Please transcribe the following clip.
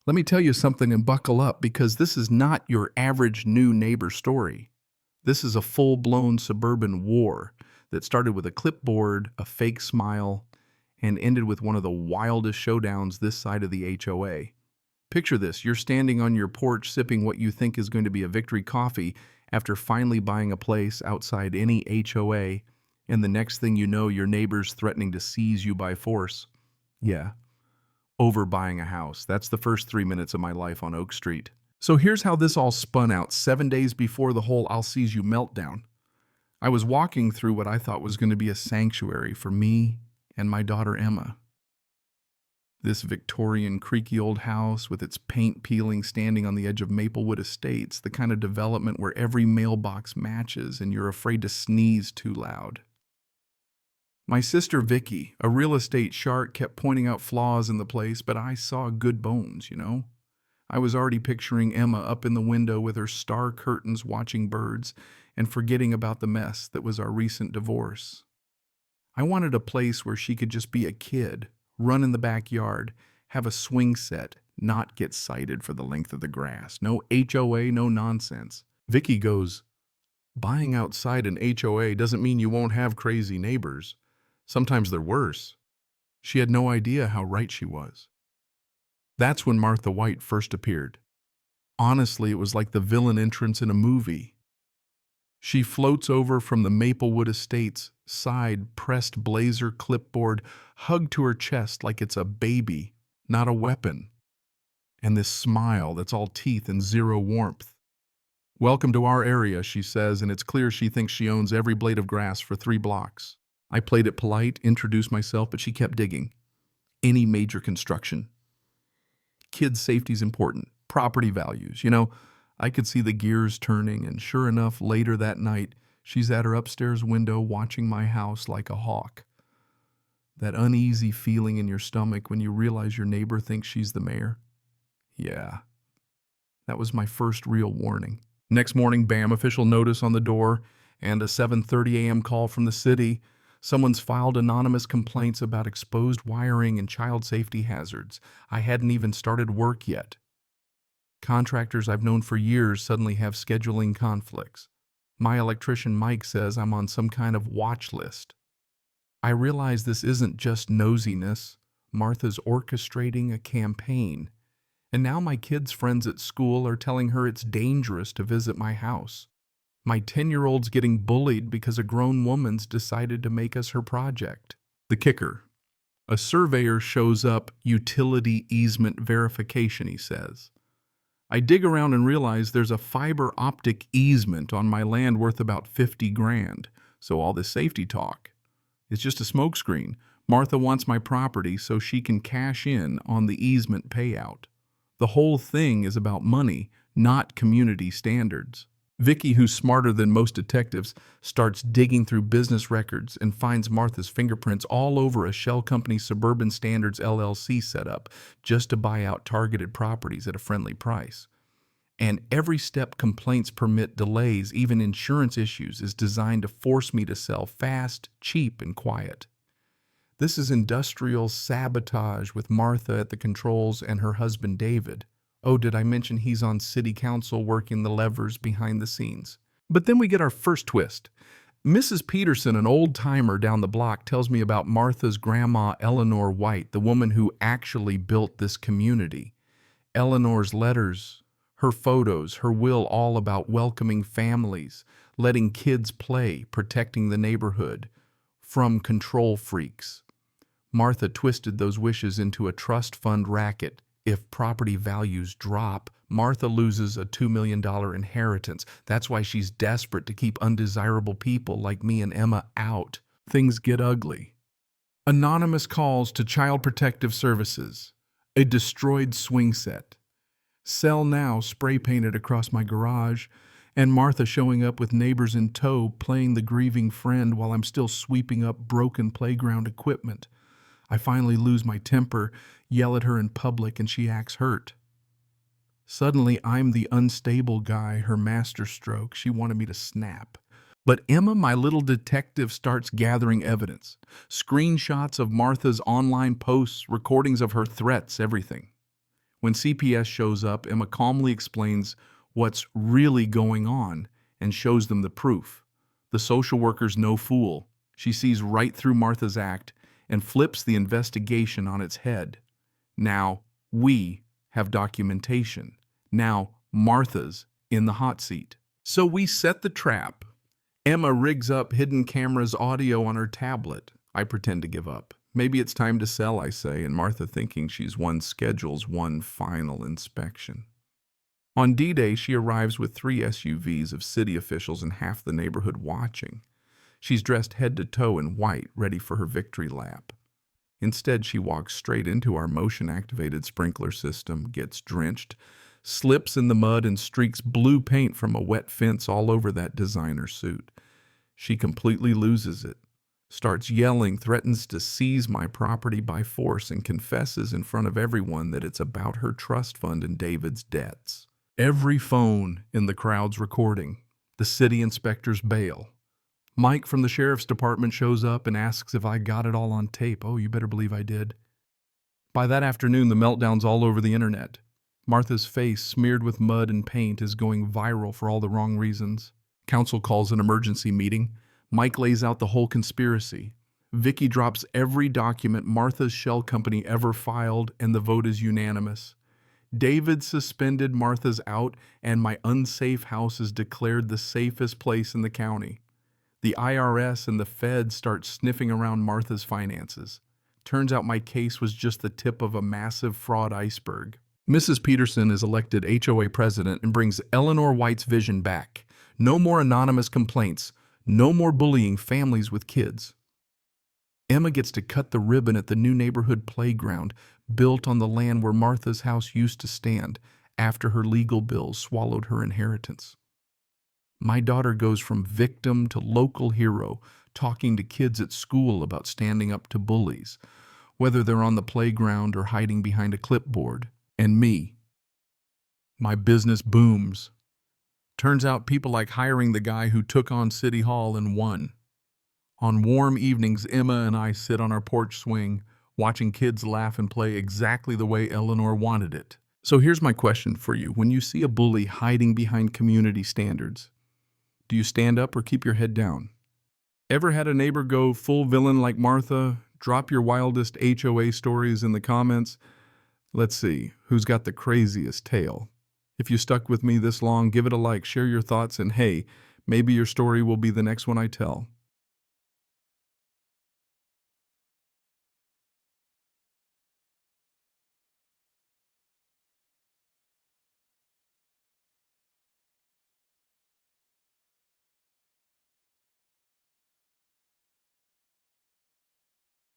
Let me tell you something and buckle up because this is not your average new neighbor story. This is a full-blown suburban war that started with a clipboard, a fake smile, and ended with one of the wildest showdowns this side of the HOA. Picture this, you're standing on your porch sipping what you think is going to be a victory coffee after finally buying a place outside any HOA, and the next thing you know, your neighbor's threatening to seize you by force. Yeah, over buying a house. That's the first 3 minutes of my life on Oak Street. So here's how this all spun out 7 days before the whole I'll seize you meltdown. I was walking through what I thought was going to be a sanctuary for me and my daughter Emma. This Victorian, creaky old house with its paint peeling standing on the edge of Maplewood Estates, the kind of development where every mailbox matches and you're afraid to sneeze too loud. My sister Vicky, a real estate shark, kept pointing out flaws in the place, but I saw good bones, you know? I was already picturing Emma up in the window with her star curtains watching birds and forgetting about the mess that was our recent divorce. I wanted a place where she could just be a kid, run in the backyard, have a swing set, not get cited for the length of the grass. No HOA, no nonsense. Vicky goes, "Buying outside an HOA doesn't mean you won't have crazy neighbors. Sometimes they're worse." She had no idea how right she was. That's when Martha White first appeared. Honestly, it was like the villain entrance in a movie. She floats over from the Maplewood Estates side, pressed blazer clipboard, hugged to her chest like it's a baby, not a weapon. And this smile that's all teeth and zero warmth. "Welcome to our area," she says, and it's clear she thinks she owns every blade of grass for 3 blocks. I played it polite, introduced myself, but she kept digging. Any major construction. Kids' safety's important. Property values. You know, I could see the gears turning, and sure enough, later that night, she's at her upstairs window watching my house like a hawk. That uneasy feeling in your stomach when you realize your neighbor thinks she's the mayor. Yeah, that was my first real warning. Next morning, bam, official notice on the door, and a 7:30 a.m. call from the city. Someone's filed anonymous complaints about exposed wiring and child safety hazards. I hadn't even started work yet. Contractors I've known for years suddenly have scheduling conflicts. My electrician Mike says I'm on some kind of watch list. I realize this isn't just nosiness. Martha's orchestrating a campaign. And now my kids' friends at school are telling her it's dangerous to visit my house. My 10-year-old's getting bullied because a grown woman's decided to make us her project. The kicker. A surveyor shows up, utility easement verification, he says. I dig around and realize there's a fiber optic easement on my land worth about 50 grand. So all this safety talk, it's just a smokescreen. Martha wants my property so she can cash in on the easement payout. The whole thing is about money, not community standards. Vicky, who's smarter than most detectives, starts digging through business records and finds Martha's fingerprints all over a shell company Suburban Standards LLC setup just to buy out targeted properties at a friendly price. And every step complaints permit delays, even insurance issues, is designed to force me to sell fast, cheap, and quiet. This is industrial sabotage with Martha at the controls and her husband David. Oh, did I mention he's on city council working the levers behind the scenes? But then we get our first twist. Mrs. Peterson, an old-timer down the block, tells me about Martha's grandma, Eleanor White, the woman who actually built this community. Eleanor's letters, her photos, her will, all about welcoming families, letting kids play, protecting the neighborhood from control freaks. Martha twisted those wishes into a trust fund racket. If property values drop, Martha loses a $2 million inheritance. That's why she's desperate to keep undesirable people like me and Emma out. Things get ugly. Anonymous calls to Child Protective Services. A destroyed swing set. Sell now spray painted across my garage. And Martha showing up with neighbors in tow, playing the grieving friend while I'm still sweeping up broken playground equipment. I finally lose my temper, yell at her in public, and she acts hurt. Suddenly, I'm the unstable guy, her masterstroke. She wanted me to snap. But Emma, my little detective, starts gathering evidence. Screenshots of Martha's online posts, recordings of her threats, everything. When CPS shows up, Emma calmly explains what's really going on and shows them the proof. The social worker's no fool. She sees right through Martha's act and flips the investigation on its head. Now we have documentation. Now Martha's in the hot seat. So we set the trap. Emma rigs up hidden cameras audio on her tablet. I pretend to give up. Maybe it's time to sell, I say, and Martha, thinking she's won, schedules one final inspection. On D-Day, she arrives with 3 SUVs of city officials and half the neighborhood watching. She's dressed head to toe in white, ready for her victory lap. Instead, she walks straight into our motion-activated sprinkler system, gets drenched, slips in the mud, and streaks blue paint from a wet fence all over that designer suit. She completely loses it, starts yelling, threatens to seize my property by force, and confesses in front of everyone that it's about her trust fund and David's debts. Every phone in the crowd's recording. The city inspectors bail. Mike from the sheriff's department shows up and asks if I got it all on tape. Oh, you better believe I did. By that afternoon, the meltdown's all over the internet. Martha's face, smeared with mud and paint, is going viral for all the wrong reasons. Council calls an emergency meeting. Mike lays out the whole conspiracy. Vicky drops every document Martha's shell company ever filed, and the vote is unanimous. David suspended Martha's out, and my unsafe house is declared the safest place in the county. The IRS and the feds start sniffing around Martha's finances. Turns out my case was just the tip of a massive fraud iceberg. Mrs. Peterson is elected HOA president and brings Eleanor White's vision back. No more anonymous complaints. No more bullying families with kids. Emma gets to cut the ribbon at the new neighborhood playground built on the land where Martha's house used to stand after her legal bills swallowed her inheritance. My daughter goes from victim to local hero, talking to kids at school about standing up to bullies, whether they're on the playground or hiding behind a clipboard. And me. My business booms. Turns out people like hiring the guy who took on City Hall and won. On warm evenings, Emma and I sit on our porch swing, watching kids laugh and play exactly the way Eleanor wanted it. So here's my question for you. When you see a bully hiding behind community standards, do you stand up or keep your head down? Ever had a neighbor go full villain like Martha? Drop your wildest HOA stories in the comments. Let's see, who's got the craziest tale? If you stuck with me this long, give it a like, share your thoughts, and hey, maybe your story will be the next one I tell.